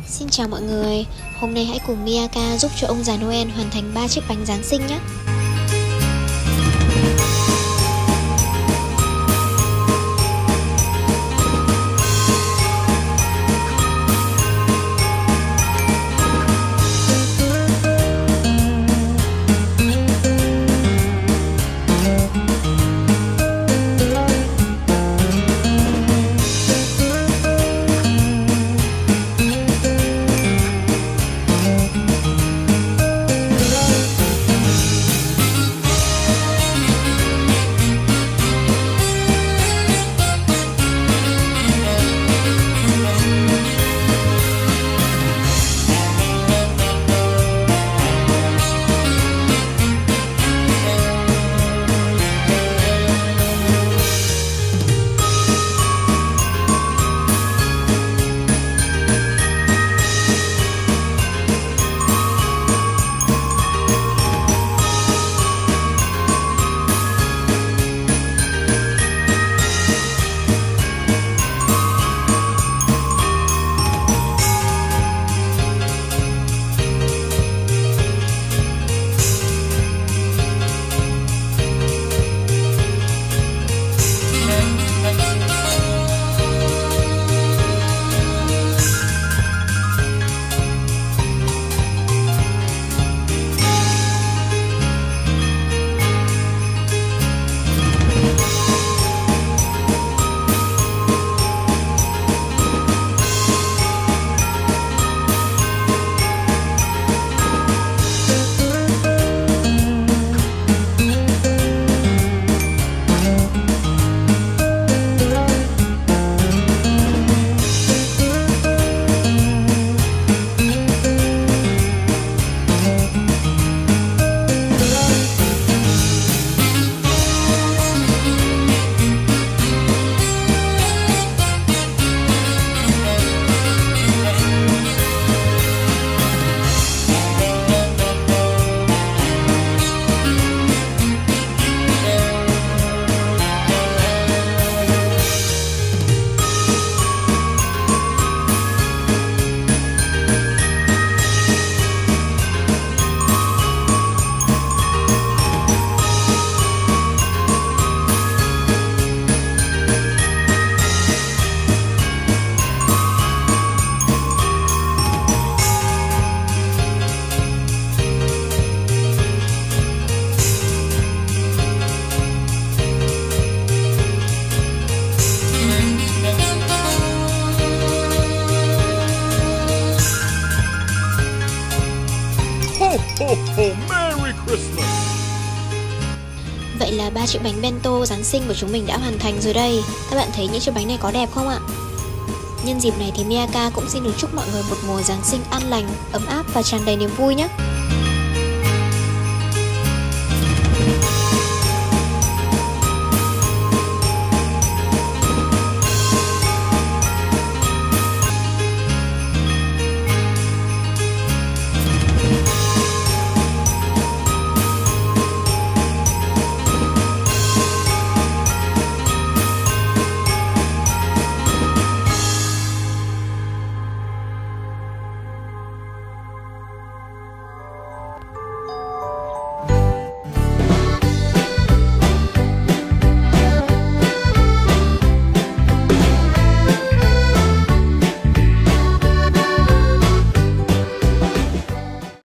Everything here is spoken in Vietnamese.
Xin chào mọi người, hôm nay hãy cùng Myaca giúp cho ông già Noel hoàn thành 3 chiếc bánh Giáng sinh nhé. Merry Christmas. Vậy là 3 chiếc bánh bento Giáng sinh của chúng mình đã hoàn thành rồi đây. Các bạn thấy những chiếc bánh này có đẹp không ạ? Nhân dịp này thì Myaca cũng xin được chúc mọi người một mùa Giáng sinh an lành, ấm áp và tràn đầy niềm vui nhé.